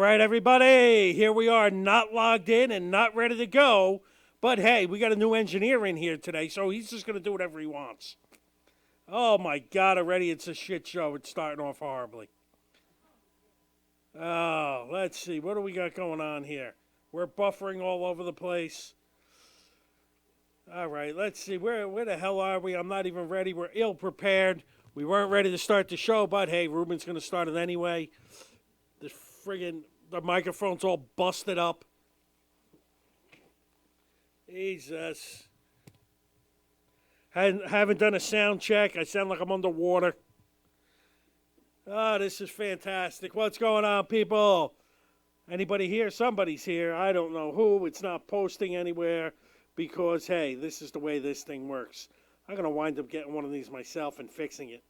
right, everybody. Here we are, not logged in and not ready to go. But hey, we got a new engineer in here today, so he's just going to do whatever he wants. Oh my God, already it's a shit show. It's starting off horribly. Oh, let's see. What do we got going on here? We're buffering all over the place. All right, let's see. Where the hell are we? I'm not even ready. We're ill prepared. We weren't ready to start the show, but hey, Ruben's going to start it anyway. The microphone's all busted up. Jesus. Haven't done a sound check. I sound like I'm underwater. Oh, this is fantastic. What's going on, people? Anybody here? Somebody's here. I don't know who. It's not posting anywhere because, hey, this is the way this thing works. I'm going to wind up getting one of these myself and fixing it.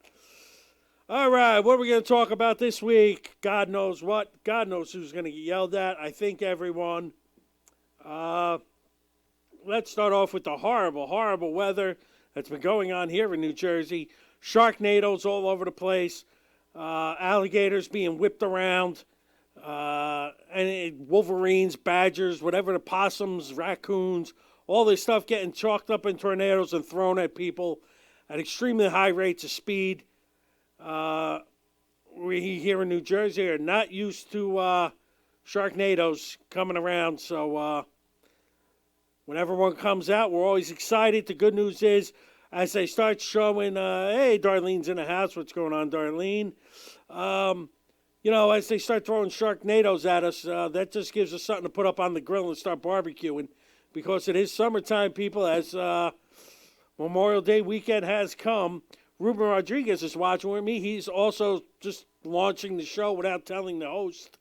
All right, what are we going to talk about this week? God knows what. God knows who's going to get yelled at. I think everyone. Let's start off with the horrible, horrible weather that's been going on here in New Jersey. Sharknadoes all over the place. Alligators being whipped around. And wolverines, badgers, whatever, the possums, raccoons, all this stuff getting chalked up in tornadoes and thrown at people at extremely high rates of speed. We here in New Jersey are not used to Sharknadoes coming around, so whenever one comes out, we're always excited. The good news is, as they start showing, hey, Darlene's in the house. What's going on, Darlene? As they start throwing Sharknadoes at us, that just gives us something to put up on the grill and start barbecuing, because it is summertime, people, as Memorial Day weekend has come. Ruben Rodriguez is watching with me. He's also just launching the show without telling the host,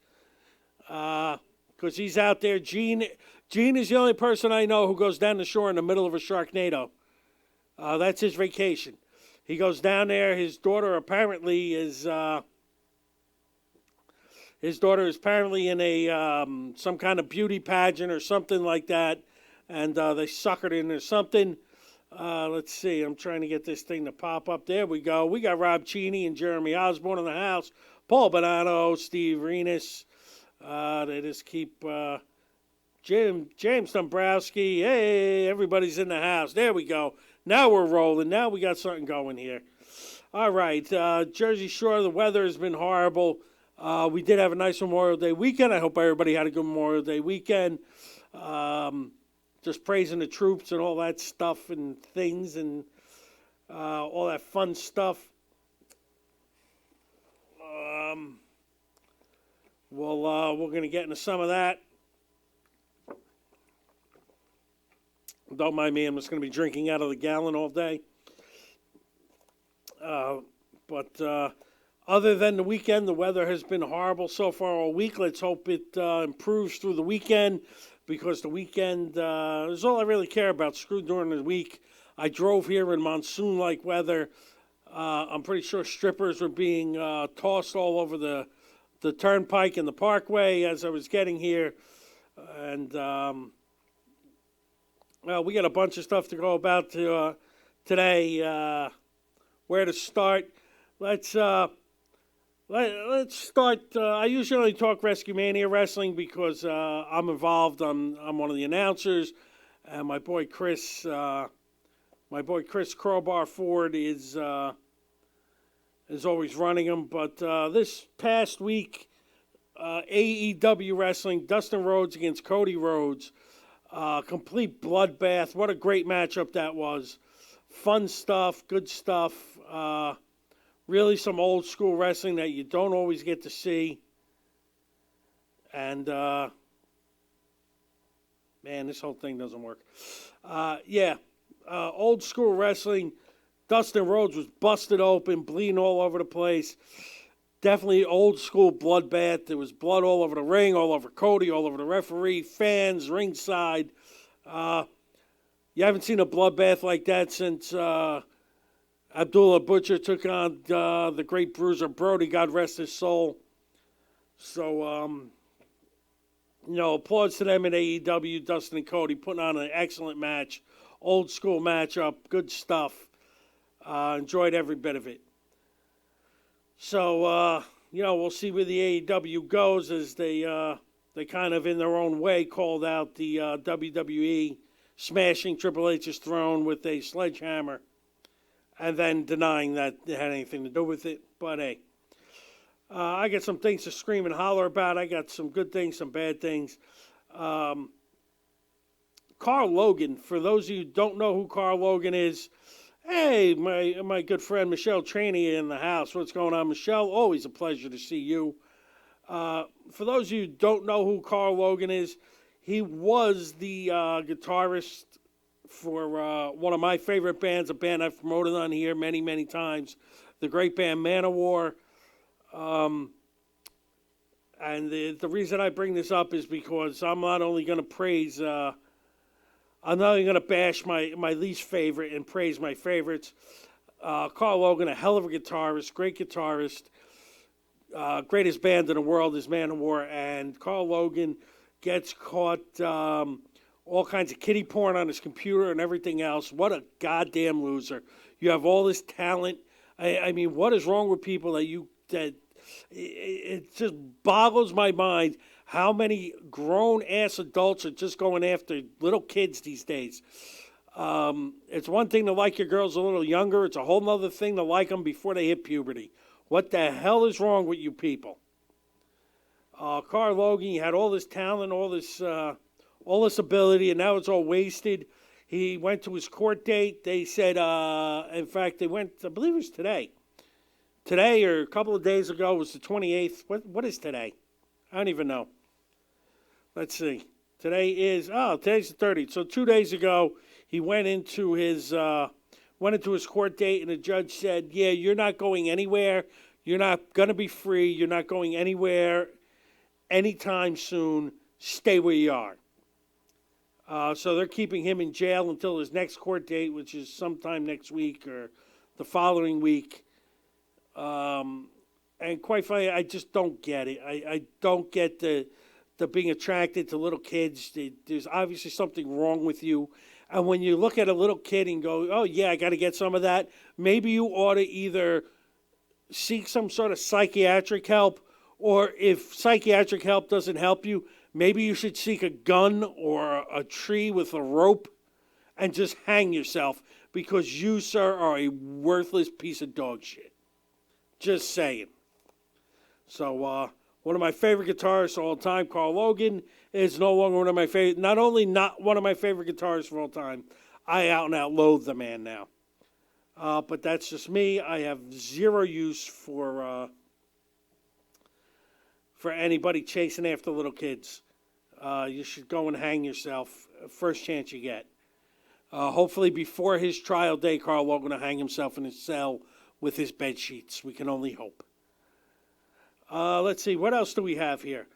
because he's out there. Gene is the only person I know who goes down the shore in the middle of a Sharknado. That's his vacation. He goes down there. His daughter apparently is in a some kind of beauty pageant or something like that, and they suckered in or something. Let's see. I'm trying to get this thing to pop up. There we go. We got Rob Cheney and Jeremy Osborne in the house. Paul Bonanno, Steve Renis. They just keep James Dombrowski. Hey, everybody's in the house. There we go. Now we're rolling. Now we got something going here. All right. Jersey Shore, the weather has been horrible. We did have a nice Memorial Day weekend. I hope everybody had a good Memorial Day weekend. Just praising the troops and all that stuff and things and all that fun stuff. We're going to get into some of that. Don't mind me, I'm just going to be drinking out of the gallon all day. But other than the weekend, the weather has been horrible so far all week. Let's hope it improves through the weekend, because the weekend is all I really care about. Screw during the week. I drove here in monsoon-like weather. I'm pretty sure strippers were being tossed all over the turnpike and the parkway as I was getting here. And we got a bunch of stuff to go about today. Where to start? Let's start. I usually only talk Rescue Mania Wrestling because I'm involved. I'm one of the announcers, and my boy Chris Crowbar Ford is always running them. But this past week, AEW Wrestling, Dustin Rhodes against Cody Rhodes, complete bloodbath. What a great matchup that was. Fun stuff, good stuff. Really some old school wrestling that you don't always get to see. And, man, this whole thing doesn't work. Old school wrestling. Dustin Rhodes was busted open, bleeding all over the place. Definitely old school bloodbath. There was blood all over the ring, all over Cody, all over the referee, fans, ringside. You haven't seen a bloodbath like that since Abdullah Butcher took on the great Bruiser Brody, God rest his soul. So, applause to them at AEW, Dustin and Cody, putting on an excellent match. Old school matchup, good stuff. Enjoyed every bit of it. So, we'll see where the AEW goes as they kind of in their own way called out the WWE smashing Triple H's throne with a sledgehammer and then denying that it had anything to do with it. But hey, I got some things to scream and holler about. I got some good things, some bad things. Carl Logan, for those of you who don't know who Carl Logan is, hey, my good friend Michelle Traney in the house. What's going on, Michelle? Always a pleasure to see you. For those of you who don't know who Carl Logan is, he was the guitarist for one of my favorite bands, a band I've promoted on here many, many times, the great band Manowar. And the reason I bring this up is because I'm not only going to praise, I'm not only going to bash my least favorite and praise my favorites. Carl Logan, a hell of a guitarist, great guitarist, greatest band in the world is Manowar, and Carl Logan gets caught all kinds of kiddie porn on his computer and everything else. What a goddamn loser. You have all this talent. I mean, what is wrong with people that it just boggles my mind how many grown-ass adults are just going after little kids these days. It's one thing to like your girls a little younger. It's a whole other thing to like them before they hit puberty. What the hell is wrong with you people? Carl Logan, he had all this talent, all this ability, and now it's all wasted. He went to his court date. They said, in fact, they went, I believe it was today. Today or a couple of days ago was the 28th. What is today? I don't even know. Let's see. Today's the 30th. So 2 days ago, he went into his court date, and the judge said, yeah, you're not going anywhere. You're not going to be free. You're not going anywhere anytime soon. Stay where you are. So they're keeping him in jail until his next court date, which is sometime next week or the following week. And quite frankly, I just don't get it. I don't get the being attracted to little kids. There's obviously something wrong with you. And when you look at a little kid and go, oh, yeah, I got to get some of that, maybe you ought to either seek some sort of psychiatric help, or if psychiatric help doesn't help you, maybe you should seek a gun or a tree with a rope and just hang yourself, because you, sir, are a worthless piece of dog shit. Just saying. So, one of my favorite guitarists of all time, Carl Logan, is no longer one of my favorite. Not only not one of my favorite guitarists of all time, I out and out loathe the man now. But that's just me. I have zero use for anybody chasing after little kids. You should go and hang yourself first chance you get. Hopefully before his trial day, Carl Logan will hang himself in his cell with his bed sheets. We can only hope. Let's see, what else do we have here?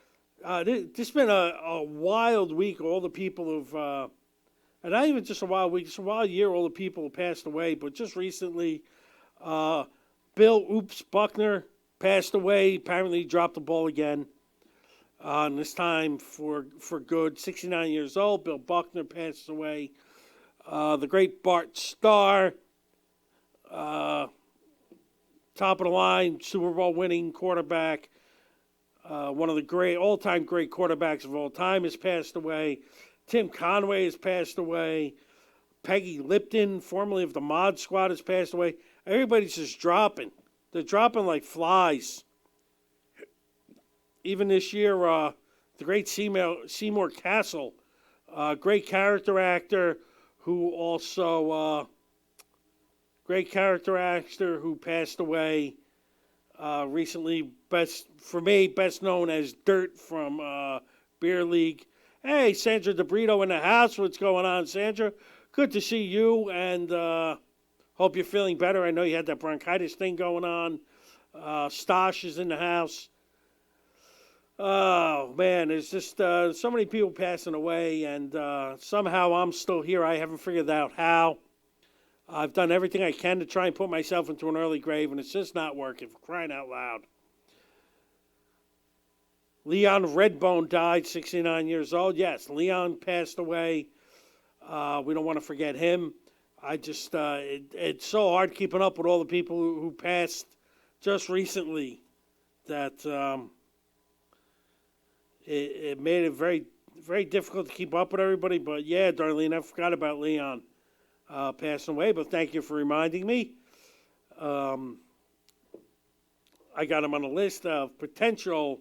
This has been a wild week. All the people who've, and not even just a wild week, just a wild year, all the people who passed away. But just recently, Bill Oops Buckner passed away. Apparently he dropped the ball again. And this time for good. 69 years old, Bill Buckner passed away. The great Bart Starr, top of the line, Super Bowl winning quarterback, one of the all-time great quarterbacks of all time, has passed away. Tim Conway has passed away. Peggy Lipton, formerly of the Mod Squad, has passed away. Everybody's just dropping. They're dropping like flies. Even this year, the great Seymour Castle, great character actor who passed away recently. Best known as Dirt from Beer League. Hey, Sandra DeBrito in the house. What's going on, Sandra? Good to see you, and hope you're feeling better. I know you had that bronchitis thing going on. Stosh is in the house. Oh, man, there's just so many people passing away, and somehow I'm still here. I haven't figured out how. I've done everything I can to try and put myself into an early grave, and it's just not working, for crying out loud. Leon Redbone died, 69 years old. Yes, Leon passed away. We don't want to forget him. I just, it's so hard keeping up with all the people who passed just recently. that it made it very, very difficult to keep up with everybody. But yeah, Darlene, I forgot about Leon passing away, but thank you for reminding me. I got him on a list of potential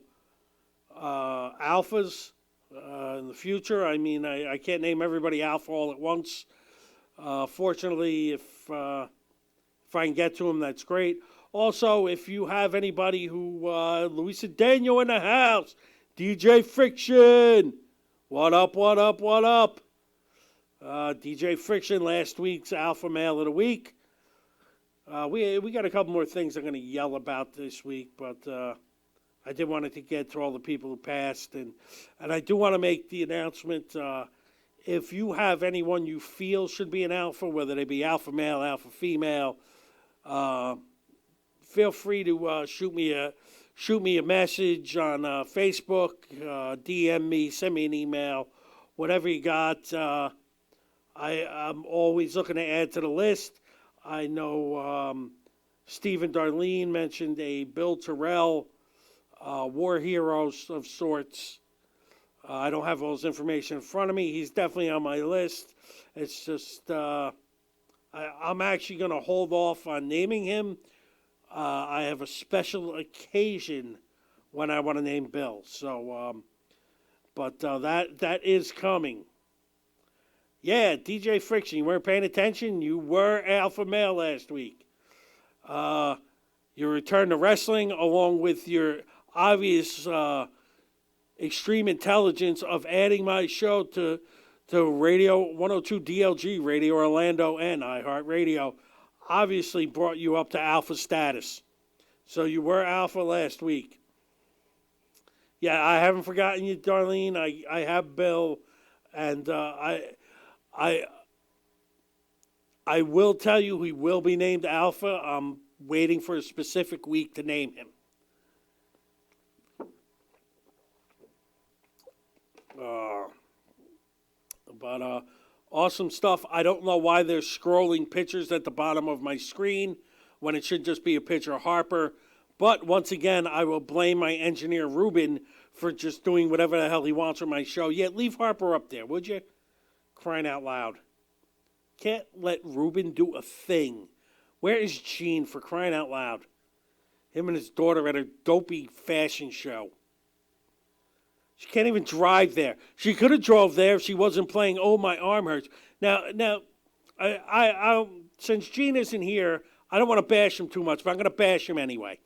alphas in the future. I mean, I can't name everybody alpha all at once. Fortunately, if I can get to them, that's great. Also, if you have anybody who, Luisa Daniel in the house, DJ Friction, what up, what up, what up? DJ Friction, last week's Alpha Male of the Week. We got a couple more things I'm going to yell about this week, but I did want to get to all the people who passed, and I do want to make the announcement. If you have anyone you feel should be an alpha, whether they be alpha male, alpha female, feel free to shoot me a message on Facebook, DM me, send me an email, whatever you got. I'm always looking to add to the list. I know Steve and Darlene mentioned a Bill Terrell, war heroes of sorts. I don't have all his information in front of me. He's definitely on my list. It's just I'm actually going to hold off on naming him. I have a special occasion when I want to name Bill. So, but that is coming. Yeah, DJ Friction, you weren't paying attention? You were alpha male last week. You returned to wrestling along with your obvious extreme intelligence of adding my show to Radio 102 DLG, Radio Orlando, and iHeartRadio. Obviously brought you up to alpha status. So you were alpha last week. Yeah, I haven't forgotten you, Darlene. I have Bill, and I will tell you he will be named alpha. I'm waiting for a specific week to name him. But awesome stuff. I don't know why they're scrolling pictures at the bottom of my screen when it should just be a picture of Harper. But once again, I will blame my engineer, Ruben, for just doing whatever the hell he wants with my show. Yeah, leave Harper up there, would you? Crying out loud. Can't let Ruben do a thing. Where is Gene, for crying out loud? Him and his daughter at a dopey fashion show. She can't even drive there. She could have drove there if she wasn't playing "Oh My Arm Hurts." Now, I since Gene isn't here, I don't want to bash him too much, but I'm going to bash him anyway.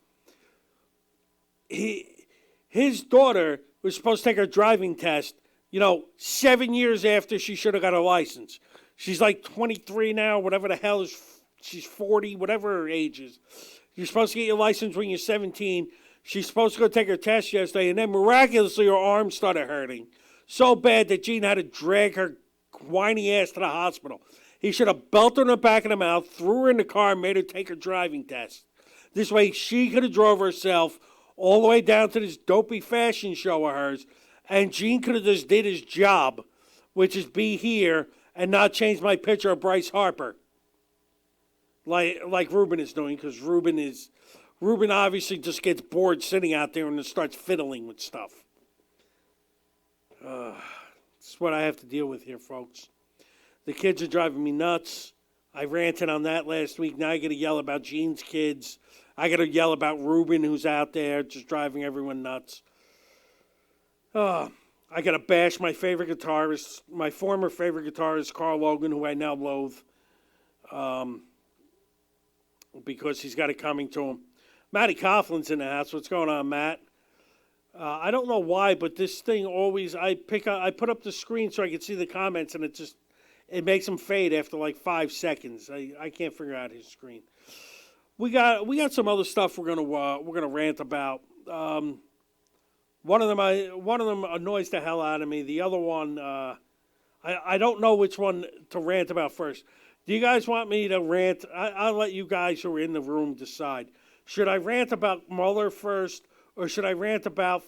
His daughter was supposed to take her driving test, 7 years after she should have got her license. She's like 23 now, whatever the hell she's 40, whatever her age is. You're supposed to get your license when you're 17. She's supposed to go take her test yesterday, and then miraculously her arm started hurting. So bad that Gene had to drag her whiny ass to the hospital. He should have belted her in the back of the mouth, threw her in the car, and made her take her driving test. This way she could have drove herself all the way down to this dopey fashion show of hers, and Gene could have just did his job, which is be here and not change my picture of Bryce Harper. Like Ruben is doing, because Ruben obviously just gets bored sitting out there and starts fiddling with stuff. That's what I have to deal with here, folks. The kids are driving me nuts. I ranted on that last week. Now I got to yell about Gene's kids. I got to yell about Ruben, who's out there just driving everyone nuts. I got to bash my favorite guitarist, my former favorite guitarist, Carl Logan, who I now loathe, because he's got it coming to him. Matty Coughlin's in the house. What's going on, Matt? I don't know why, but this thing always, I put up the screen so I can see the comments, and it makes them fade after like 5 seconds. I can't figure out his screen. We got some other stuff we're gonna rant about. One of them annoys the hell out of me. The other one, I don't know which one to rant about first. Do you guys want me to rant? I'll let you guys who are in the room decide. Should I rant about Mueller first, or should I rant about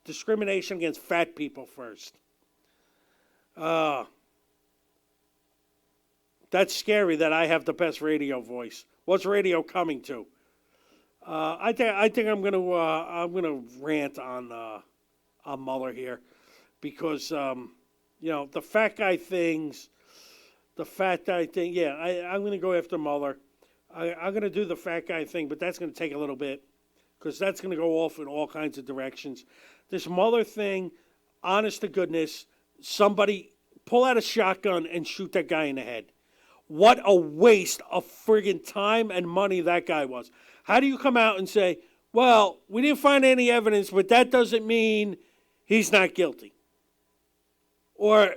discrimination against fat people first? That's scary that I have the best radio voice. What's radio coming to? I think I'm gonna rant on Mueller here because the fat guy things, the fat guy thing. Yeah, I'm gonna go after Mueller. I'm gonna do the fat guy thing, but that's gonna take a little bit because that's gonna go off in all kinds of directions. This Mueller thing, honest to goodness, somebody pull out a shotgun and shoot that guy in the head. What a waste of friggin' time and money that guy was. How do you come out and say, well, we didn't find any evidence, but that doesn't mean he's not guilty? Or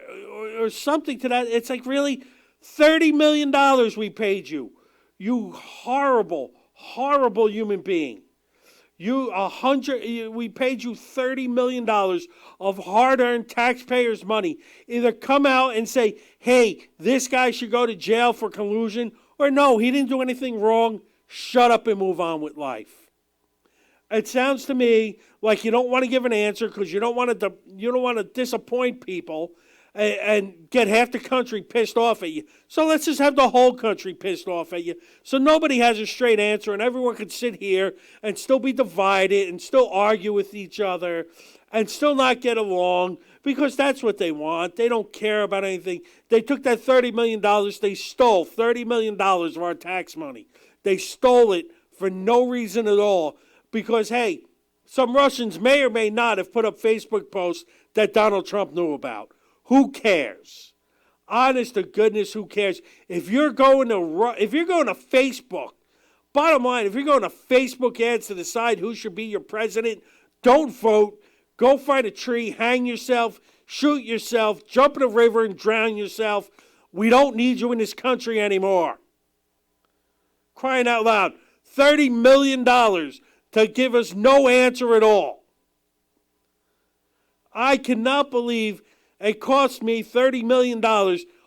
something to that. It's like, really? $30 million we paid you. You horrible, horrible human being. We paid you $30 million of hard-earned taxpayers' money. Either come out and say, hey, this guy should go to jail for collusion, or no, he didn't do anything wrong. Shut up and move on with life. It sounds to me like you don't want to give an answer because you don't want to disappoint people and get half the country pissed off at you. So let's just have the whole country pissed off at you. So nobody has a straight answer and everyone can sit here and still be divided and still argue with each other and still not get along because that's what they want. They don't care about anything. They took that $30 million. They stole $30 million of our tax money. They stole it for no reason at all because, hey, some Russians may or may not have put up Facebook posts that Donald Trump knew about. Who cares? Honest to goodness, who cares? If you're going to Facebook, bottom line, if you're going to Facebook ads to decide who should be your president, don't vote. Go find a tree, hang yourself, shoot yourself, jump in a river and drown yourself. We don't need you in this country anymore. Crying out loud, $30 million to give us no answer at all. I cannot believe it cost me $30 million,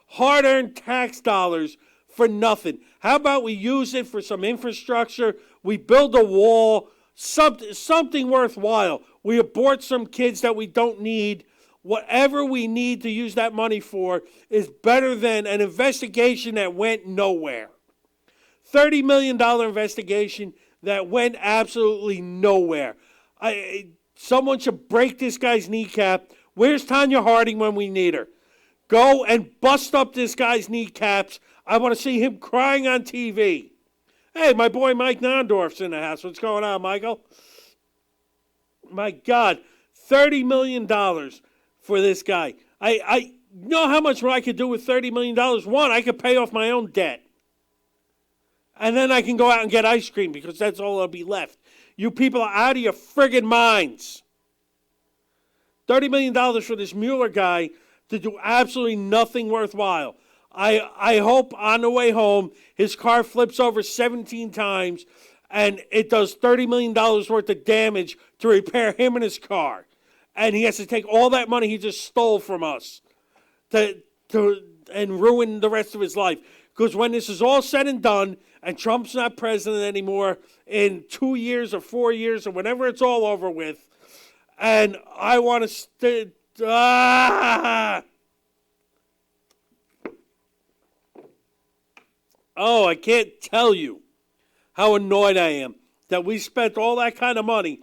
hard-earned tax dollars for nothing. How about we use it for some infrastructure? We build a wall, something worthwhile. We abort some kids that we don't need. Whatever we need to use that money for is better than an investigation that went nowhere. $30 million investigation that went absolutely nowhere. Someone should break this guy's kneecap. Where's Tanya Harding when we need her? Go and bust up this guy's kneecaps. I want to see him crying on TV. Hey, my boy Mike Nondorf's in the house. What's going on, Michael? My God, $30 million for this guy. I know how much I could do with $30 million. One, I could pay off my own debt. And then I can go out and get ice cream because that's all that'll be left. You people are out of your friggin' minds. $30 million for this Mueller guy to do absolutely nothing worthwhile. I hope on the way home his car flips over 17 times and it does $30 million worth of damage to repair him and his car. And he has to take all that money he just stole from us and ruin the rest of his life. Because when this is all said and done and Trump's not president anymore in 2 years or 4 years or whenever it's all over with, and I want to Oh, I can't tell you how annoyed I am that we spent all that kind of money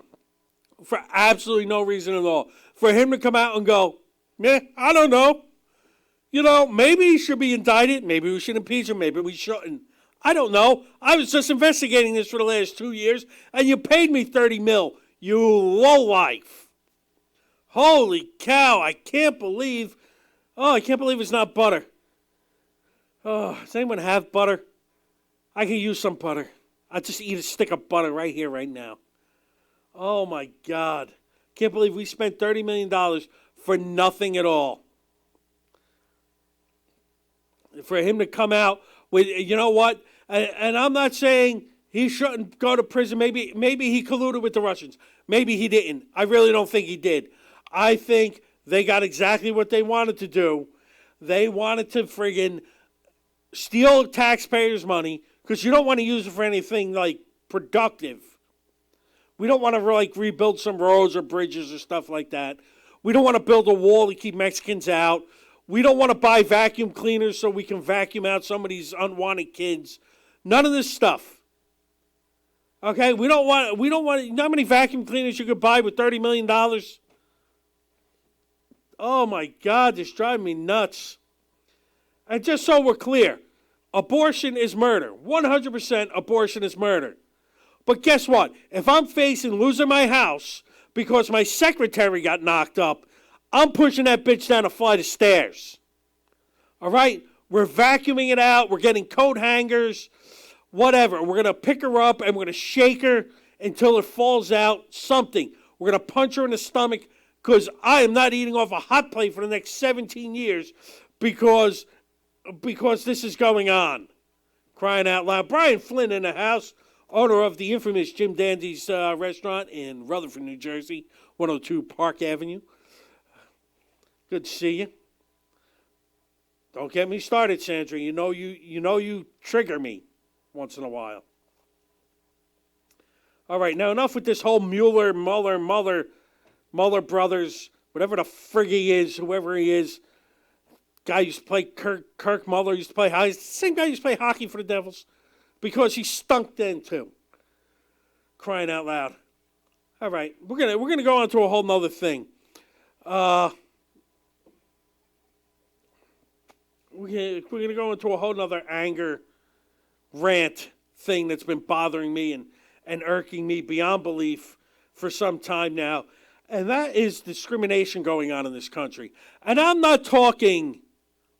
for absolutely no reason at all. For him to come out and go, I don't know. Maybe he should be indicted. Maybe we should impeach him. Maybe we shouldn't. I don't know. I was just investigating this for the last 2 years, and you paid me $30 million. You lowlife. Holy cow, I can't believe it's not butter. Oh, does anyone have butter? I could use some butter. I'll just eat a stick of butter right here, right now. Oh, my God. Can't believe we spent $30 million for nothing at all. For him to come out with, you know what? And I'm not saying he shouldn't go to prison. Maybe he colluded with the Russians. Maybe he didn't. I really don't think he did. I think they got exactly what they wanted to do. They wanted to friggin' steal taxpayers' money because you don't want to use it for anything like productive. We don't want to rebuild some roads or bridges or stuff like that. We don't want to build a wall to keep Mexicans out. We don't want to buy vacuum cleaners so we can vacuum out some of these unwanted kids. None of this stuff. Okay, we don't want, you know how many vacuum cleaners you could buy with $30 million? Oh my God, this drives me nuts. And just so we're clear, abortion is murder. 100% abortion is murder. But guess what? If I'm facing losing my house because my secretary got knocked up, I'm pushing that bitch down a flight of stairs. All right? We're vacuuming it out. We're getting coat hangers, whatever. We're going to pick her up and we're going to shake her until it falls out, something. We're going to punch her in the stomach because I am not eating off a hot plate for the next 17 years because this is going on. Crying out loud. Brian Flynn in the house, owner of the infamous Jim Dandy's restaurant in Rutherford, New Jersey, 102 Park Avenue. Good to see you. Don't get me started, Sandra. You know you trigger me once in a while. All right, now enough with this whole Mueller brothers, whatever the frig he is, whoever he is. Guy used to play Kirk Mueller used to play hockey. Same guy used to play hockey for the Devils because he stunk then too. Crying out loud. All right, we're gonna go on to a whole nother thing. We're gonna go into a whole nother anger rant thing that's been bothering me and irking me beyond belief for some time now, and that is discrimination going on in this country. And I'm not talking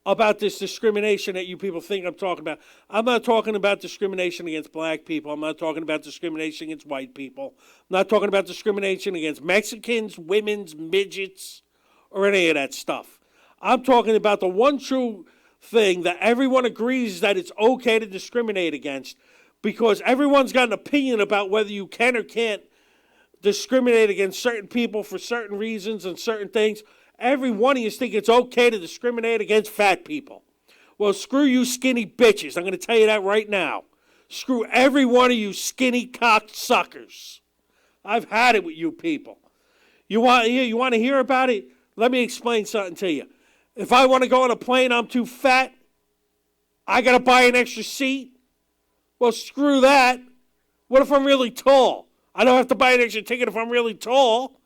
about this discrimination that you people think I'm talking about. I'm not talking about discrimination against black people. I'm not talking about discrimination against white people. I'm not talking about discrimination against Mexicans, women's, midgets, or any of that stuff. I'm talking about the one true thing that everyone agrees that it's okay to discriminate against, because everyone's got an opinion about whether you can or can't discriminate against certain people for certain reasons and certain things. Every one of you think it's okay to discriminate against fat people. Well, screw you skinny bitches. I'm going to tell you that right now. Screw every one of you skinny cocksuckers. I've had it with you people. You want to hear about it? Let me explain something to you. If I want to go on a plane, I'm too fat. I got to buy an extra seat. Well, screw that. What if I'm really tall? I don't have to buy an extra ticket if I'm really tall.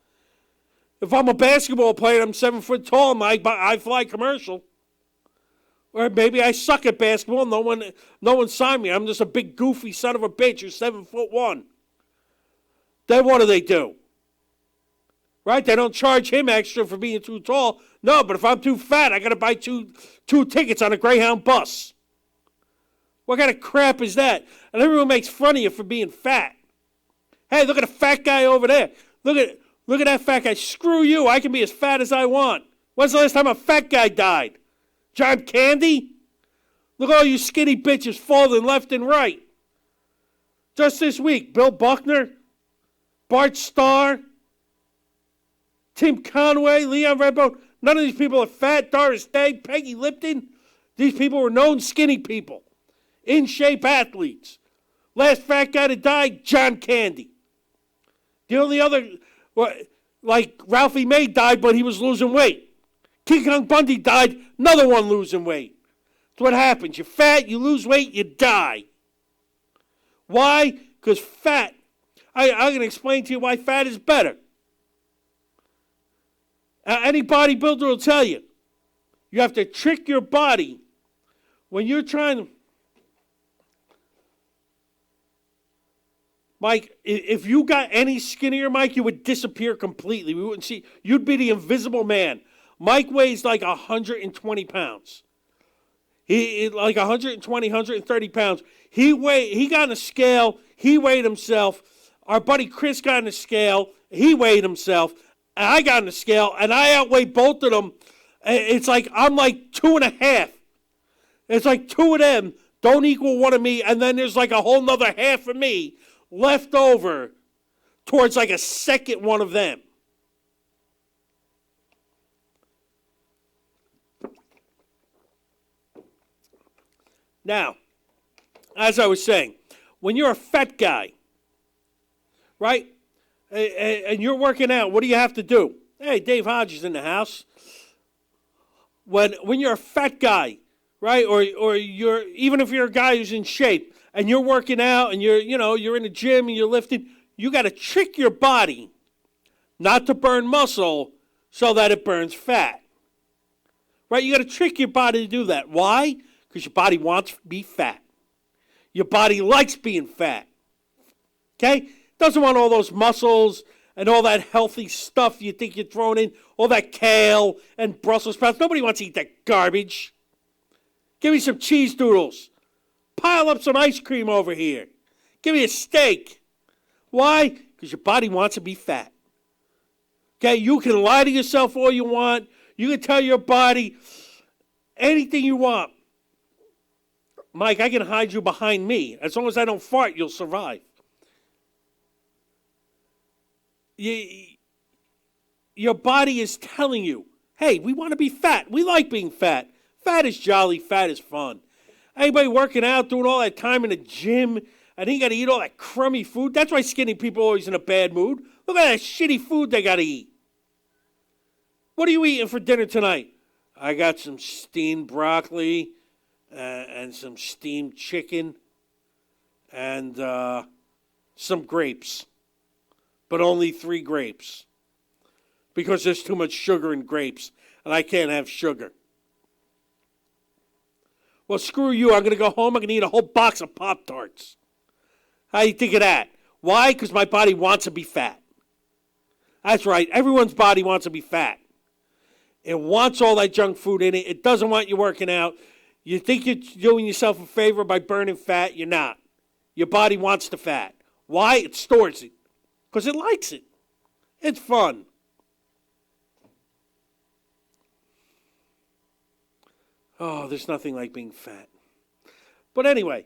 If I'm a basketball player, I'm 7 foot tall, and I fly commercial. Or maybe I suck at basketball. No one signed me. I'm just a big goofy son of a bitch who's 7'1". Then what do? Right? They don't charge him extra for being too tall. No, but if I'm too fat, I got to buy two tickets on a Greyhound bus. What kind of crap is that? And everyone makes fun of you for being fat. Hey, look at a fat guy over there. Look at that fat guy. Screw you. I can be as fat as I want. When's the last time a fat guy died? John Candy? Look at all you skinny bitches falling left and right. Just this week, Bill Buckner, Bart Starr, Tim Conway, Leon Redbone. None of these people are fat. Doris Day, Peggy Lipton. These people were known skinny people. In-shape athletes. Last fat guy to die, John Candy. The only other, like Ralphie May died, but he was losing weight. King Kong Bundy died, another one losing weight. That's what happens. You're fat, you lose weight, you die. Why? Because fat. I'm going to explain to you why fat is better. Any bodybuilder will tell you. You have to trick your body when you're trying to. Mike, if you got any skinnier, Mike, you would disappear completely. We wouldn't see. You'd be the invisible man. Mike weighs like 120 pounds. He like 120, 130 pounds. He got on a scale. He weighed himself. Our buddy Chris got on a scale. He weighed himself. And I got on the scale, and I outweighed both of them. It's like I'm like 2.5. It's like two of them don't equal one of me, and then there's like a whole nother half of me left over towards like a second one of them. Now, as I was saying, when you're a fat guy, right, and you're working out, what do you have to do? Hey, Dave Hodges in the house. When you're a fat guy, right, or you're even if you're a guy who's in shape, and you're working out and you're in the gym and you're lifting, you got to trick your body not to burn muscle so that it burns fat. Right? You got to trick your body to do that. Why? Because your body wants to be fat. Your body likes being fat. Okay? Doesn't want all those muscles and all that healthy stuff you think you're throwing in, all that kale and Brussels sprouts. Nobody wants to eat that garbage. Give me some cheese doodles. Pile up some ice cream over here. Give me a steak. Why? Because your body wants to be fat. Okay? You can lie to yourself all you want. You can tell your body anything you want. Mike, I can hide you behind me. As long as I don't fart, you'll survive. Your body is telling you, hey, we want to be fat. We like being fat. Fat is jolly. Fat is fun. Anybody working out, doing all that time in the gym, and he got to eat all that crummy food? That's why skinny people are always in a bad mood. Look at that shitty food they got to eat. What are you eating for dinner tonight? I got some steamed broccoli and some steamed chicken and some grapes. But only 3 grapes. Because there's too much sugar in grapes, and I can't have sugar. Well, screw you. I'm going to go home. I'm going to eat a whole box of Pop-Tarts. How do you think of that? Why? Because my body wants to be fat. That's right. Everyone's body wants to be fat. It wants all that junk food in it. It doesn't want you working out. You think you're doing yourself a favor by burning fat. You're not. Your body wants the fat. Why? It stores it. Because it likes it. It's fun. Oh, there's nothing like being fat. But anyway,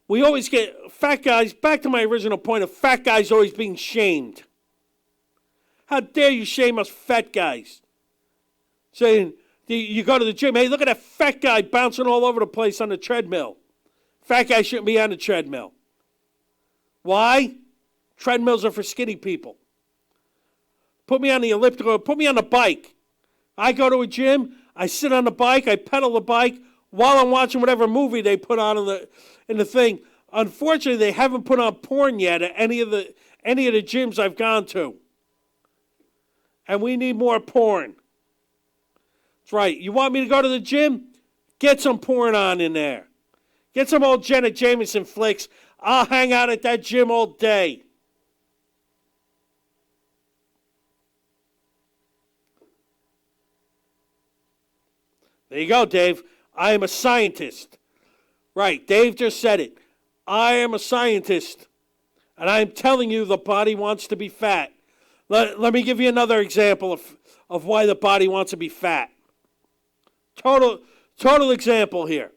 we always get fat guys, back to my original point of fat guys always being shamed. How dare you shame us fat guys? Saying, you go to the gym, hey, look at that fat guy bouncing all over the place on the treadmill. Fat guy shouldn't be on the treadmill. Why? Treadmills are for skinny people. Put me on the elliptical, put me on the bike. I go to a gym, I sit on the bike, I pedal the bike while I'm watching whatever movie they put on in the thing. Unfortunately, they haven't put on porn yet at any of the gyms I've gone to. And we need more porn. That's right. You want me to go to the gym? Get some porn on in there. Get some old Jenna Jameson flicks. I'll hang out at that gym all day. There you go, Dave. I am a scientist. Right, Dave just said it. I am a scientist. And I'm telling you the body wants to be fat. Let me give you another example of why the body wants to be fat. Total example here.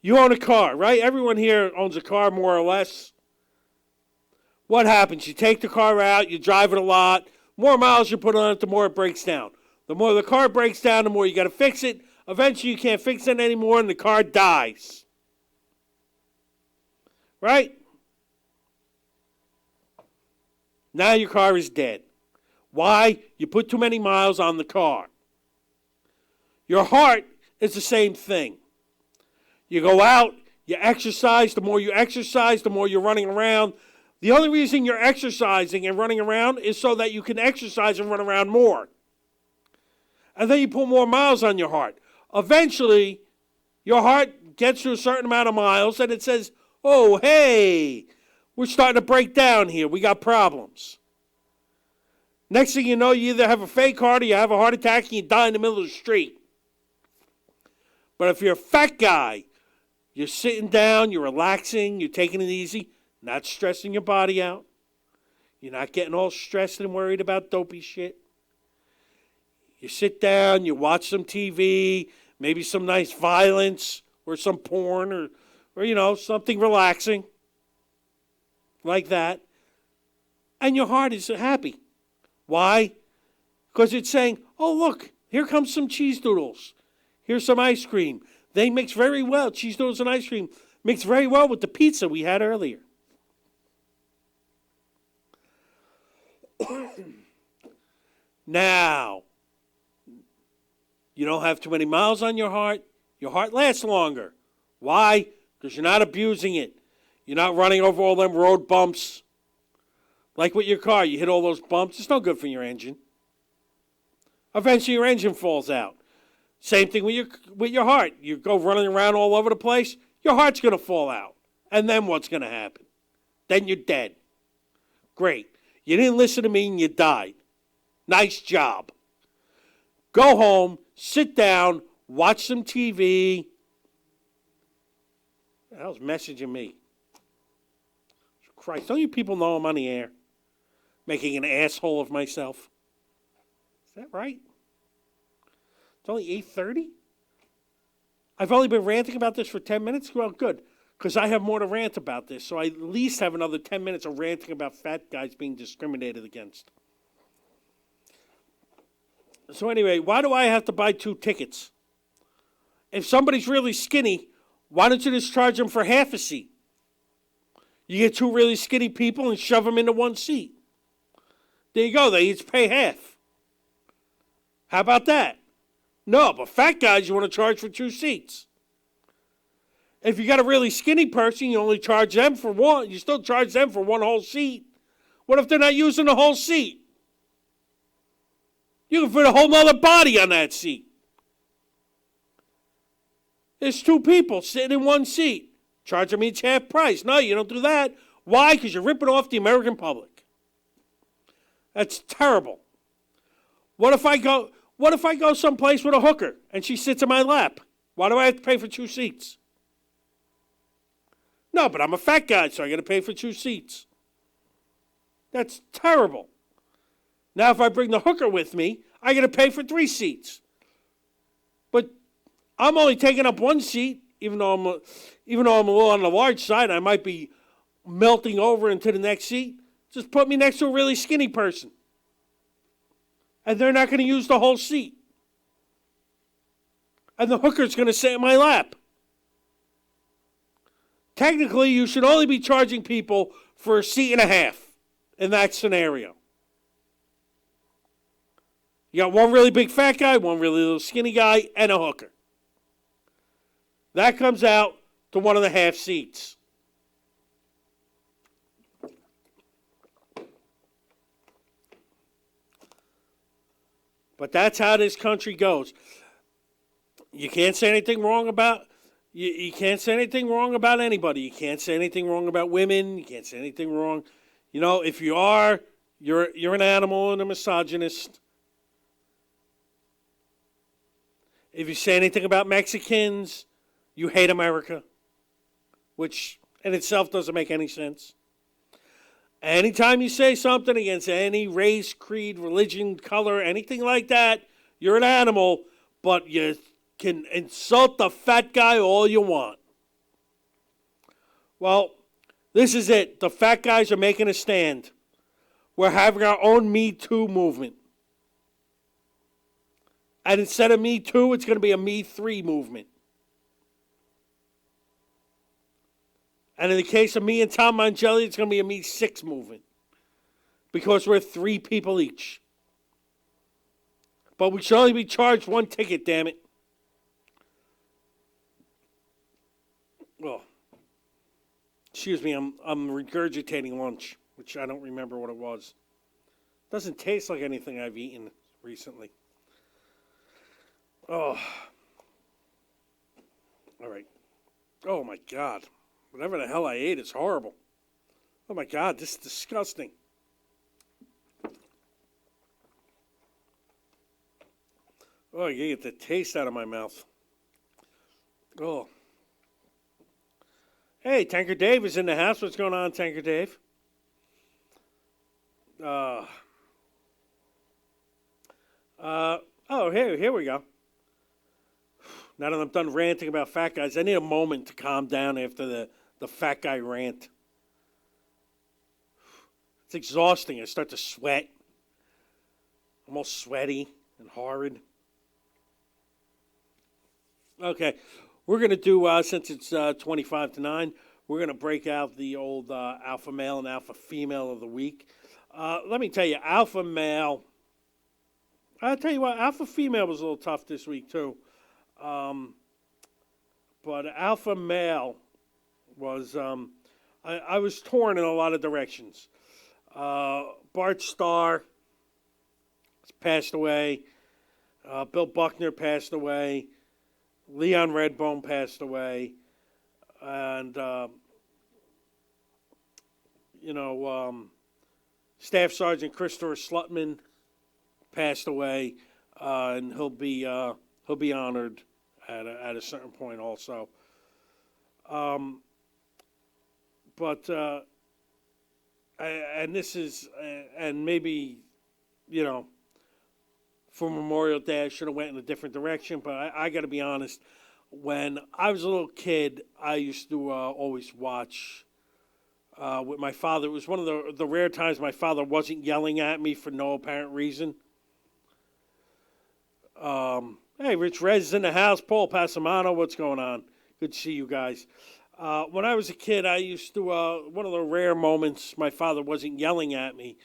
You own a car, right? Everyone here owns a car more or less. What happens? You take the car out, you drive it a lot. More miles you put on it, the more it breaks down. The more the car breaks down, the more you got to fix it. Eventually you can't fix it anymore and the car dies. Right? Now your car is dead. Why? You put too many miles on the car. Your heart is the same thing. You go out, you exercise. The more you exercise, the more you're running around. The only reason you're exercising and running around is so that you can exercise and run around more. And then you put more miles on your heart. Eventually, your heart gets to a certain amount of miles and it says, oh, hey, we're starting to break down here. We got problems. Next thing you know, you either have a fake heart or you have a heart attack and you die in the middle of the street. But if you're a fat guy, you're sitting down, you're relaxing, you're taking it easy, not stressing your body out. You're not getting all stressed and worried about dopey shit. You sit down, you watch some TV, maybe some nice violence or some porn or something relaxing like that. And your heart is happy. Why? Because it's saying, oh, look, here comes some cheese doodles. Here's some ice cream. They mix very well. Cheese doodles and ice cream mix very well with the pizza we had earlier. Now, you don't have too many miles on your heart. Your heart lasts longer. Why? Because you're not abusing it. You're not running over all them road bumps. Like with your car, you hit all those bumps. It's no good for your engine. Eventually, your engine falls out. Same thing with your heart. You go running around all over the place, your heart's going to fall out. And then what's going to happen? Then you're dead. Great. You didn't listen to me and you died. Nice job. Go home, sit down, watch some TV. The hell's messaging me? Christ, don't you people know I'm on the air? Making an asshole of myself. Is that right? It's only 8:30? I've only been ranting about this for 10 minutes? Well, good, because I have more to rant about this. So I at least have another 10 minutes of ranting about fat guys being discriminated against. So anyway, why do I have to buy 2 tickets? If somebody's really skinny, why don't you just charge them for half a seat? You get 2 really skinny people and shove them into 1 seat. There you go. They each pay half. How about that? No, but fat guys, you want to charge for 2 seats. If you got a really skinny person, you only charge them for 1. You still charge them for 1 whole seat. What if they're not using the whole seat? You can fit a whole nother body on that seat. There's 2 people sitting in 1 seat. Charge them each half price. No, you don't do that. Why? Because you're ripping off the American public. That's terrible. What if I go someplace with a hooker and she sits in my lap? Why do I have to pay for 2 seats? No, but I'm a fat guy, so I got to pay for 2 seats. That's terrible. Now, if I bring the hooker with me, I got to pay for 3 seats. But I'm only taking up 1 seat, even though I'm a little on the large side. I might be melting over into the next seat. Just put me next to a really skinny person. And they're not going to use the whole seat. And the hooker's going to sit in my lap. Technically, you should only be charging people for a seat and a half in that scenario. You got 1 really big fat guy, 1 really little skinny guy, and a hooker. That comes out to 1.5 seats. But that's how this country goes. You can't say anything wrong about you can't say anything wrong about anybody. You can't say anything wrong about women. You can't say anything wrong. You know, if you are, you're an animal and a misogynist. If you say anything about Mexicans, you hate America, which in itself doesn't make any sense. Anytime you say something against any race, creed, religion, color, anything like that, you're an animal, but you can insult the fat guy all you want. Well, this is it. The fat guys are making a stand. We're having our own Me Too movement. And instead of Me Too, it's going to be a Me 3 movement. And in the case of me and Tom Mangelli, it's going to be a Me 6 movement. Because we're 3 people each. But we should only be charged 1 ticket, damn it. Well, excuse me, I'm regurgitating lunch, which I don't remember what it was. Doesn't taste like anything I've eaten recently. Oh. All right. Oh, my God. Whatever the hell I ate is horrible. Oh, my God, this is disgusting. Oh, you get the taste out of my mouth. Oh. Hey, Tanker Dave is in the house. What's going on, Tanker Dave? Oh, here we go. Now that I'm done ranting about fat guys, I need a moment to calm down after the fat guy rant. It's exhausting. I start to sweat. I'm all sweaty and horrid. Okay, we're going to do, since it's 25 to 9, we're going to break out the old alpha male and alpha female of the week. Let me tell you, alpha male, I'll tell you what, alpha female was a little tough this week too. but alpha male was I was torn in a lot of directions. Bart Starr passed away. Bill Buckner passed away. Leon Redbone passed away. And, Staff Sergeant Christopher Slutman passed away. And he'll be honored at a certain point also. And this is, and maybe, for Memorial Day, I should have went in a different direction. But I got to be honest. When I was a little kid, I used to always watch with my father. It was one of the rare times my father wasn't yelling at me for no apparent reason. Hey, Rich Rez in the house. Paul Passamano, what's going on? Good to see you guys. When I was a kid, I used to, one of the rare moments my father wasn't yelling at me,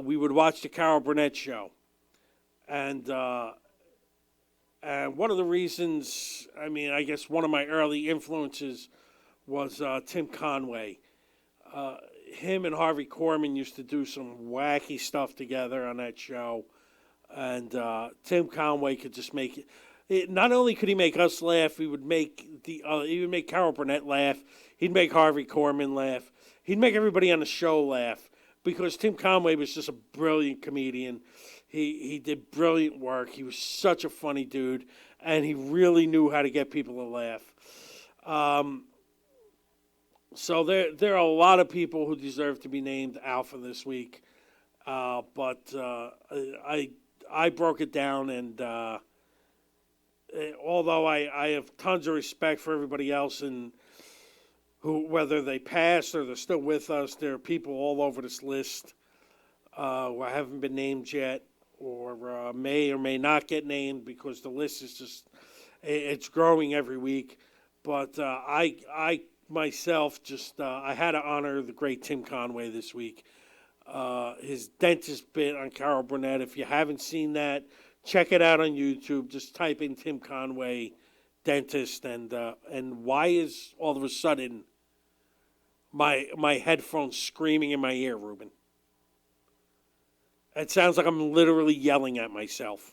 we would watch the Carol Burnett show. And one of the reasons, I guess one of my early influences was Tim Conway. Him and Harvey Korman used to do some wacky stuff together on that show. And Tim Conway could just make it. Not only could he make us laugh, he would make Carol Burnett laugh. He'd make Harvey Korman laugh. He'd make everybody on the show laugh because Tim Conway was just a brilliant comedian. He did brilliant work. He was such a funny dude, and he really knew how to get people to laugh. So there are a lot of people who deserve to be named Alpha this week, but I broke it down, and although I have tons of respect for everybody else and who, whether they passed or they're still with us, there are people all over this list who haven't been named yet or may or may not get named because the list is just, it's growing every week. But I myself just, I had to honor the great Tim Conway this week. His dentist bit on Carol Burnett. If you haven't seen that, check it out on YouTube. Just type in Tim Conway dentist, and why is all of a sudden my headphones screaming in my ear, Ruben? It sounds like I'm literally yelling at myself.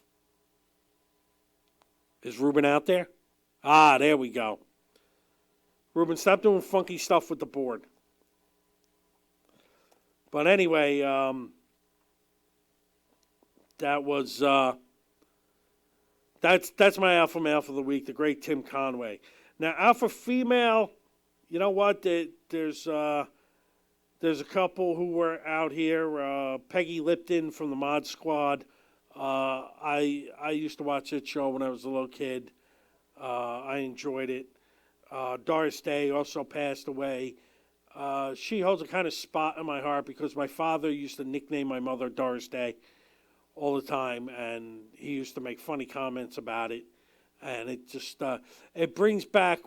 Is Ruben out there? Ah, there we go. Ruben, stop doing funky stuff with the board. But anyway, that was that's my alpha male for the week, the great Tim Conway. Now, alpha female, you know what? There's a couple who were out here. Peggy Lipton from the Mod Squad. I used to watch that show when I was a little kid. I enjoyed it. Doris Day also passed away. She holds a kind of spot in my heart because my father used to nickname my mother Doris Day all the time, and he used to make funny comments about it. And it just it brings back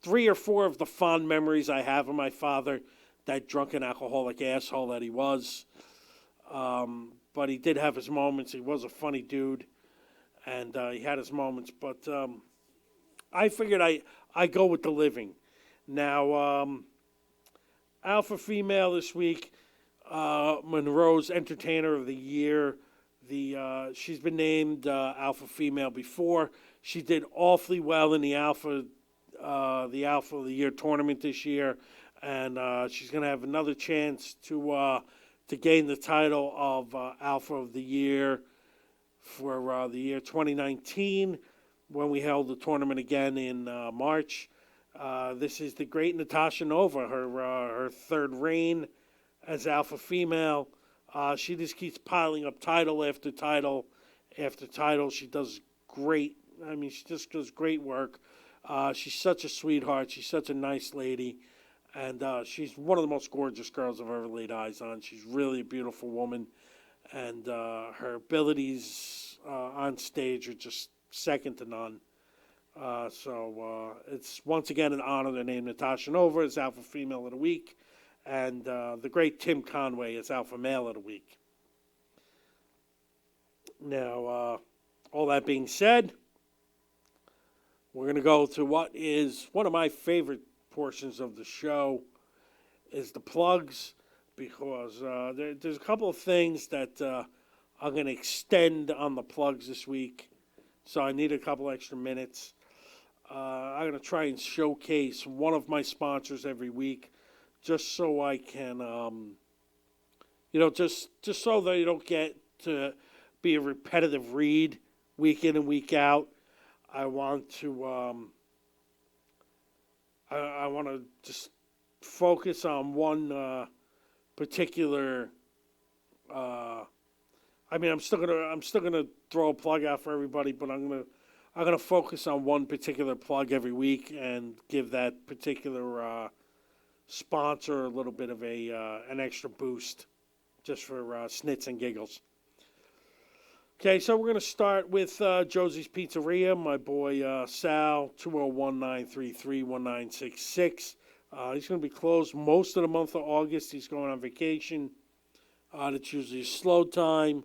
3 or 4 of the fond memories I have of my father, that drunken alcoholic asshole that he was. But he did have his moments. He was a funny dude, and he had his moments. But I figured I go with the living. Now, alpha female this week, Monroe's Entertainer of the Year. She's been named alpha female before. She did awfully well in the alpha of the year tournament this year, and she's going to have another chance to gain the title of alpha of the year for the year 2019 when we held the tournament again in March. This is the great Natasha Nova, her third reign as alpha female. She just keeps piling up title after title after title. She does great. She just does great work. She's such a sweetheart. She's such a nice lady. And she's one of the most gorgeous girls I've ever laid eyes on. She's really a beautiful woman. And her abilities on stage are just second to none. So it's once again an honor to name Natasha Nova as Alpha Female of the Week, and the great Tim Conway as Alpha Male of the Week. Now, all that being said, We're going to go to what is one of my favorite portions of the show is the plugs, because there's a couple of things that I'm going to extend on the plugs this week. So I need a couple extra minutes. I'm going to try and showcase one of my sponsors every week, just so I can, just so that you don't get to be a repetitive read week in and week out. I want to, I want to just focus on one particular. I'm still gonna throw a plug out for everybody, but I'm gonna focus on one particular plug every week and give that particular sponsor a little bit of an extra boost, just for snits and giggles. Okay, so we're gonna start with Josie's Pizzeria. My boy Sal, 201-933-1966. He's gonna be closed most of the month of August. He's going on vacation. That's usually a slow time.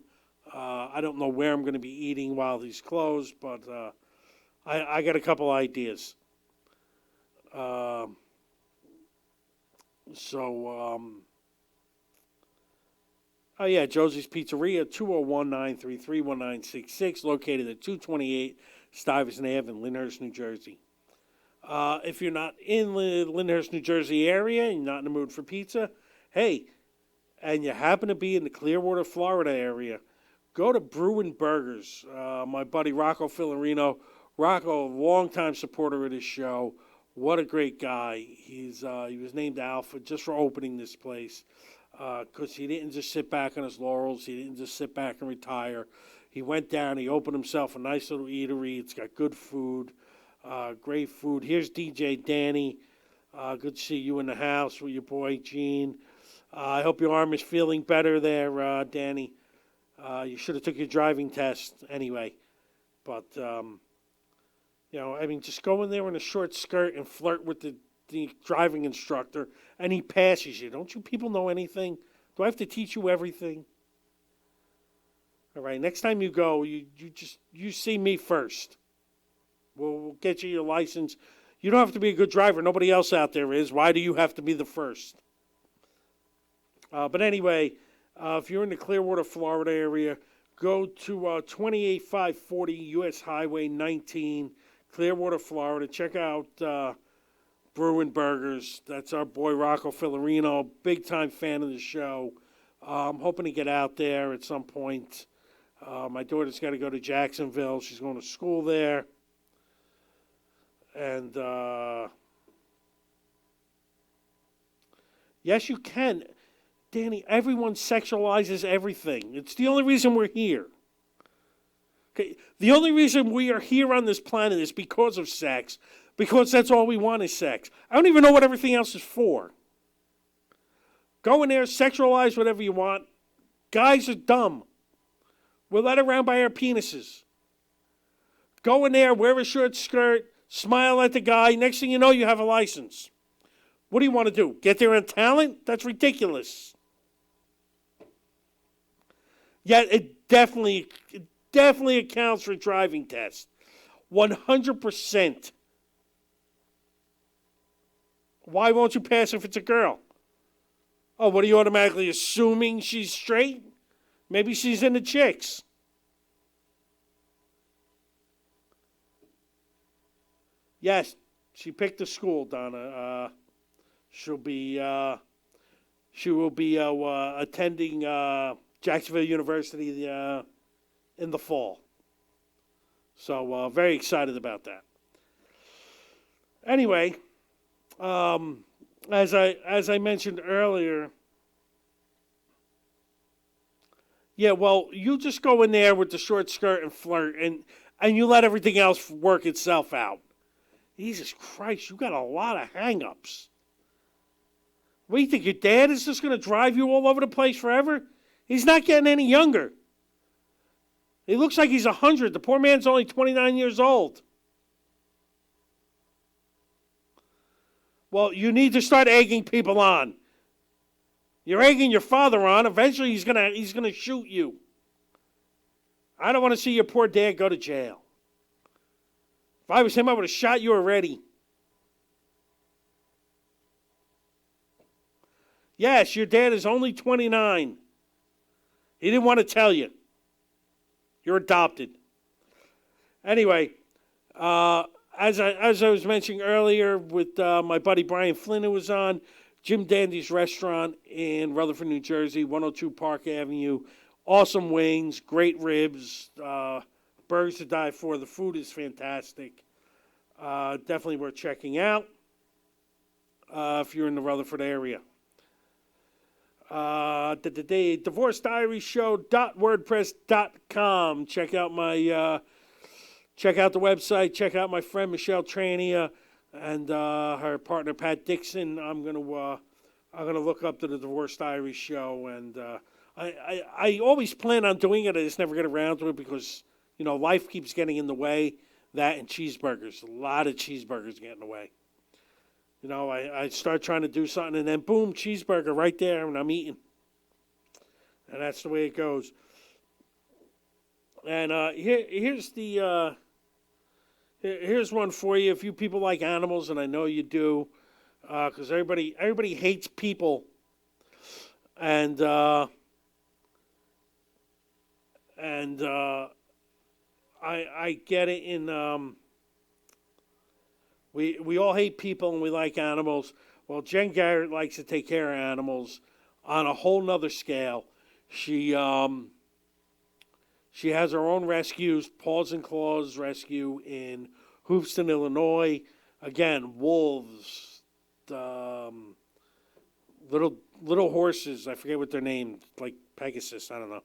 I don't know where I'm going to be eating while he's closed, but I got a couple ideas. Josie's Pizzeria, 201-933-1966, located at 228 Stuyvesant Ave in Lyndhurst, New Jersey. If you're not in the Lyndhurst, New Jersey area and you're not in the mood for pizza, hey, and you happen to be in the Clearwater, Florida area, go to Bruin Burgers. My buddy Rocco Filarino. Rocco, a longtime supporter of this show. What a great guy. He was named Alpha just for opening this place, because he didn't just sit back on his laurels. He didn't just sit back and retire. He went down. He opened himself a nice little eatery. It's got good food, great food. Here's DJ Danny. Good to see you in the house with your boy Gene. I hope your arm is feeling better there, Danny. You should have took your driving test anyway. But, just go in there in a short skirt and flirt with the driving instructor, and he passes you. Don't you people know anything? Do I have to teach you everything? All right, next time you go, you see me first. We'll get you your license. You don't have to be a good driver. Nobody else out there is. Why do you have to be the first? But anyway, if you're in the Clearwater, Florida area, go to 28540 U.S. Highway 19, Clearwater, Florida. Check out Bruin Burgers. That's our boy Rocco Filarino, big-time fan of the show. I'm hoping to get out there at some point. My daughter's got to go to Jacksonville. She's going to school there. And yes, you can. Danny, everyone sexualizes everything. It's the only reason we're here. Okay, the only reason we are here on this planet is because of sex, because that's all we want is sex. I don't even know what everything else is for. Go in there, sexualize whatever you want. Guys are dumb. We're led around by our penises. Go in there, wear a short skirt, smile at the guy. Next thing you know, you have a license. What do you want to do? Get there on talent? That's ridiculous. Yet it definitely accounts for driving test. 100%. Why won't you pass if it's a girl? Oh, what are you automatically assuming she's straight? Maybe she's into chicks. Yes, she picked a school, Donna. She will be attending Jacksonville University in the fall. So very excited about that. Anyway, as I mentioned earlier, you just go in there with the short skirt and flirt, and you let everything else work itself out. Jesus Christ, you got a lot of hang-ups. What do you think, your dad is just going to drive you all over the place forever? He's not getting any younger. He looks like he's 100. The poor man's only 29 years old. Well, you need to start egging people on. You're egging your father on. Eventually, he's gonna shoot you. I don't want to see your poor dad go to jail. If I was him, I would have shot you already. Yes, your dad is only 29. He didn't want to tell you. You're adopted. Anyway, as I was mentioning earlier with my buddy Brian Flynn, who was on, Jim Dandy's Restaurant in Rutherford, New Jersey, 102 Park Avenue. Awesome wings, great ribs, burgers to die for. The food is fantastic. Definitely worth checking out if you're in the Rutherford area. The Divorce Diary Show.wordpress.com. Check out my check out the website. Check out my friend Michelle Trania and her partner Pat Dixon. I'm gonna look up to the Divorce Diary Show, and I always plan on doing it. I just never get around to it because life keeps getting in the way. That and cheeseburgers. A lot of cheeseburgers get in the way. I start trying to do something, and then boom, cheeseburger right there, and I'm eating. And that's the way it goes. And here's one for you. If you people like animals, and I know you do, because everybody hates people, and I get it in. We all hate people and we like animals. Well, Jen Garrett likes to take care of animals on a whole nother scale. She has her own rescues, Paws and Claws Rescue in Houston, Illinois. Again, wolves, little horses. I forget what they're named, like Pegasus. I don't know.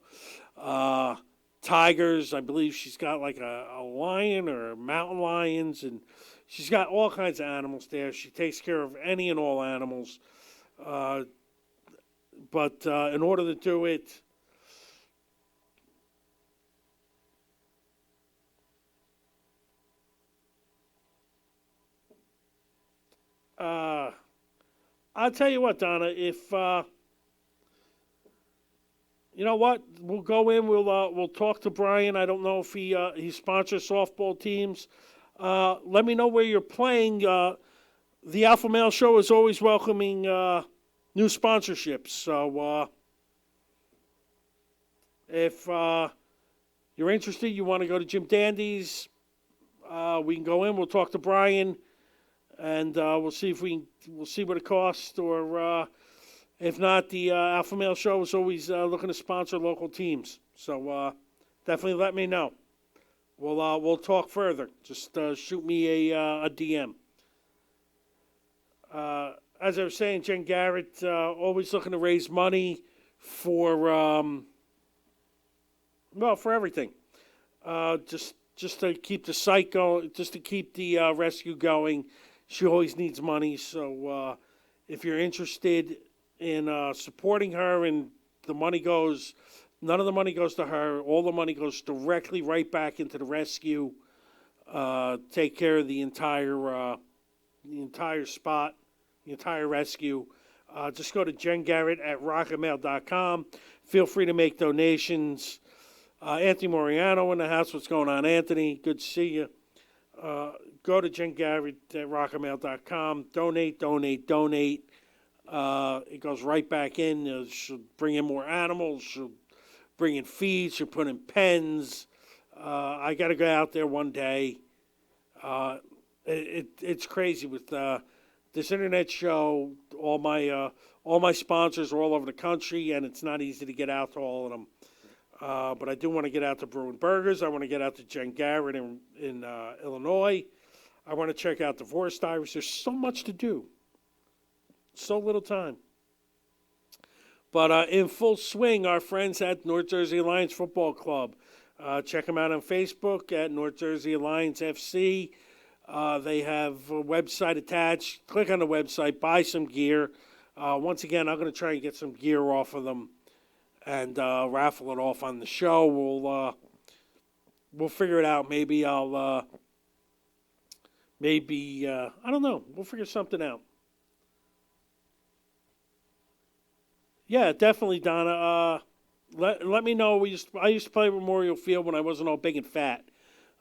Tigers. I believe she's got like a lion or mountain lions, and she's got all kinds of animals there. She takes care of any and all animals. But in order to do it, I'll tell you what, Donna, if you know what, we'll go in. We'll talk to Brian. I don't know if he sponsors softball teams. Let me know where you're playing. The Alpha Male Show is always welcoming new sponsorships. So if you're interested, you want to go to Jim Dandy's, we can go in. We'll talk to Brian, and we'll see what it costs. Or if not, the Alpha Male Show is always looking to sponsor local teams. So definitely let me know. We'll talk further. Just shoot me a DM. As I was saying, Jen Garrett always looking to raise money for for everything. Just to keep the site going, just to keep the rescue going. She always needs money. So if you're interested in supporting her, and the money goes. None of the money goes to her. All the money goes directly right back into the rescue. Take care of the entire spot, the entire rescue. Just go to Jen Garrett at rocketmail.com. Feel free to make donations. Anthony Moriano in the house. What's going on, Anthony? Good to see you. Go to Jen Garrett at rocketmail.com. Donate. It goes right back in. She'll bring in more animals. She'll bring in feed. She'll put in pens. I got to go out there one day. It's crazy with this internet show. All my sponsors are all over the country, and it's not easy to get out to all of them. But I do want to get out to Bruin Burgers. I want to get out to Jen Garrett in Illinois. I want to check out Divorce Diaries. There's so much to do. So little time. But in full swing, our friends at North Jersey Alliance Football Club. Check them out on Facebook at North Jersey Alliance FC. They have a website attached. Click on the website, buy some gear. Once again, I'm going to try and get some gear off of them and raffle it off on the show. We'll figure it out. Maybe I don't know. We'll figure something out. Yeah, definitely, Donna. Let me know. I used to play Memorial Field when I wasn't all big and fat.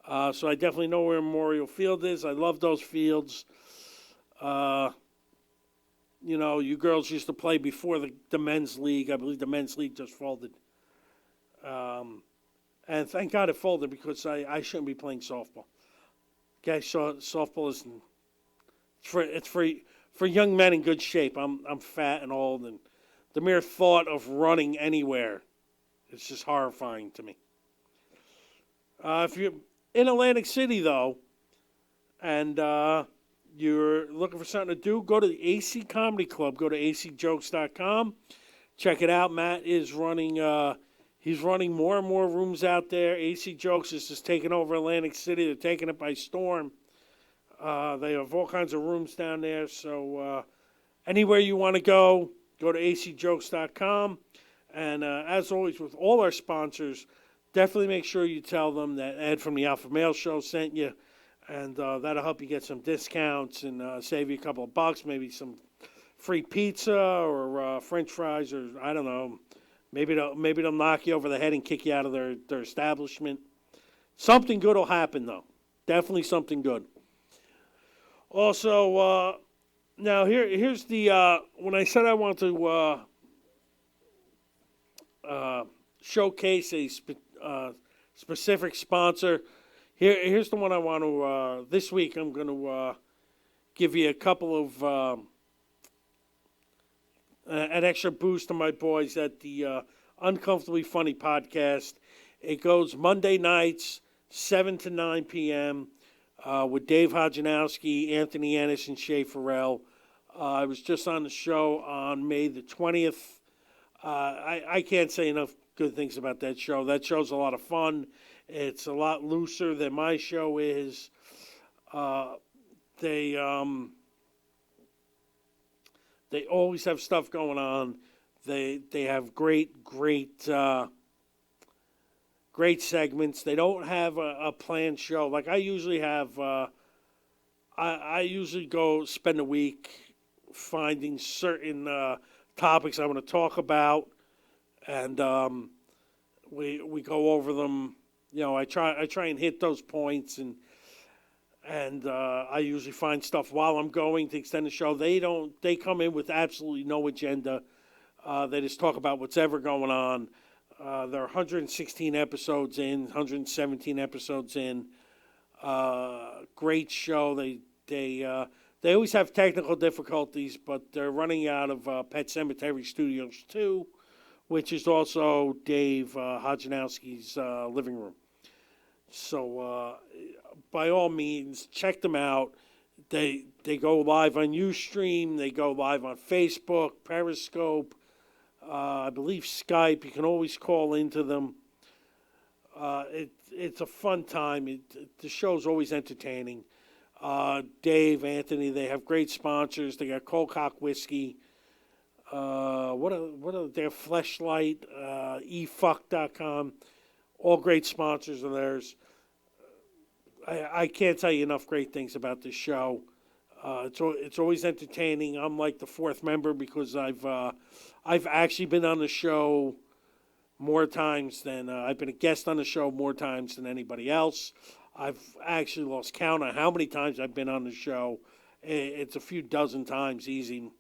So I definitely know where Memorial Field is. I love those fields. Uh, you girls used to play before the men's league. I believe the men's league just folded. And thank God it folded because I shouldn't be playing softball. Okay, so softball is for young men in good shape. I'm fat and old, and the mere thought of running anywhere is just horrifying to me. If you're in Atlantic City though, and you're looking for something to do, go to the AC Comedy Club. Go to acjokes.com. Check it out. Matt is running. He's running more and more rooms out there. AC Jokes is just taking over Atlantic City. They're taking it by storm. They have all kinds of rooms down there. So anywhere you want to go to acjokes.com. And as always, with all our sponsors, definitely make sure you tell them that Ed from the Alpha Male Show sent you. And that'll help you get some discounts and save you a couple of bucks, maybe some free pizza or French fries, or I don't know. Maybe they'll knock you over the head and kick you out of their establishment. Something good will happen, though. Definitely something good. Also, now here's the when I said I want to showcase a specific sponsor. Here's the one I want to. This week I'm going to give you a couple of an extra boost to my boys at the Uncomfortably Funny podcast. It goes Monday nights, 7 to 9 p.m. With Dave Hodjanowski, Anthony Ennis, and Shay Farrell. I was just on the show on May the 20th. I can't say enough good things about that show. That show's a lot of fun. It's a lot looser than my show is. They always have stuff going on. They have great segments. They don't have a planned show. Like I usually have, I usually go spend a week finding certain topics I want to talk about, and we go over them. I try and hit those points, and I usually find stuff while I'm going to extend the show. They come in with absolutely no agenda. They just talk about what's ever going on. They're 116 episodes in, 117 episodes in. Great show. They always have technical difficulties, but they're running out of Pet Cemetery Studios 2, which is also Dave Hodjanowski's living room. So by all means, check them out. They go live on Ustream. They go live on Facebook, Periscope. I believe Skype. You can always call into them. It's a fun time. The show's always entertaining. Dave, Anthony, they have great sponsors. They got Colcock Whiskey. They have Fleshlight, efuck.com. All great sponsors of theirs. I can't tell you enough great things about this show. It's always entertaining. I'm like the fourth member because I've actually been on the show more times than I've been a guest on the show more times than anybody else. I've actually lost count on how many times I've been on the show. It's a few dozen times easy.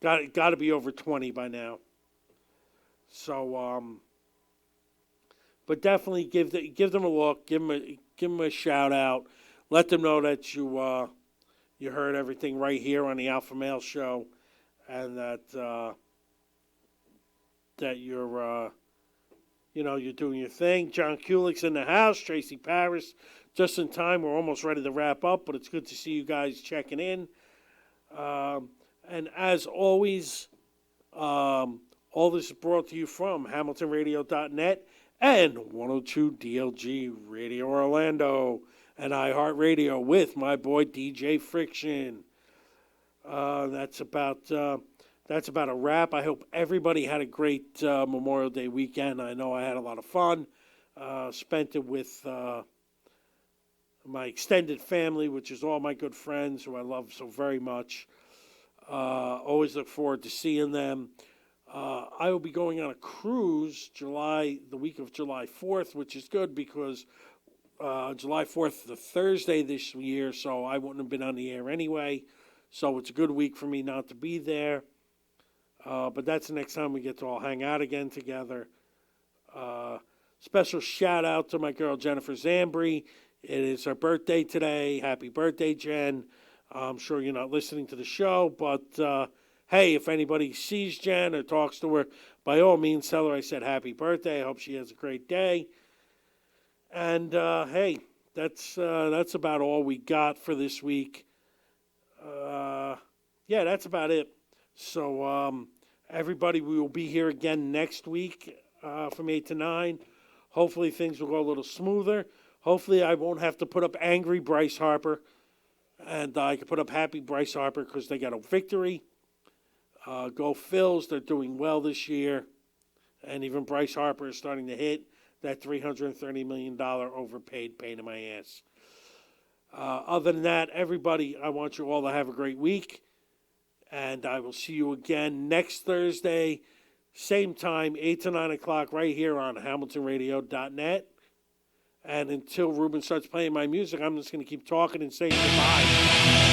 Got to be over 20 by now. So, but definitely give them a look. Give them a shout out. Let them know that you heard everything right here on the Alpha Male Show, and that you're you're doing your thing. John Kulik's in the house. Tracy Paris, just in time. We're almost ready to wrap up, but it's good to see you guys checking in. And as always, all this is brought to you from HamiltonRadio.net and 102 DLG Radio Orlando and iHeartRadio with my boy DJ Friction. That's about a wrap. I hope everybody had a great Memorial Day weekend. I know I had a lot of fun. Spent it with my extended family, which is all my good friends who I love so very much. Always look forward to seeing them. I will be going on a cruise the week of July 4th, which is good because July 4th, the Thursday this year, so I wouldn't have been on the air anyway. So it's a good week for me not to be there. But that's the next time we get to all hang out again together. Special shout out to my girl Jennifer Zambri. It is her birthday today. Happy birthday, Jen. I'm sure you're not listening to the show, but hey, if anybody sees Jen or talks to her, by all means, tell her I said happy birthday. I hope she has a great day. And hey, that's about all we got for this week. Yeah, that's about it. So everybody, we will be here again next week from 8 to 9. Hopefully things will go a little smoother. Hopefully I won't have to put up angry Bryce Harper. And I can put up happy Bryce Harper because they got a victory. Go Phils, they're doing well this year. And even Bryce Harper is starting to hit that $330 million overpaid pain in my ass. Other than that, everybody, I want you all to have a great week. And I will see you again next Thursday, same time, 8 to 9 o'clock, right here on HamiltonRadio.net. And until Ruben starts playing my music, I'm just going to keep talking and saying goodbye.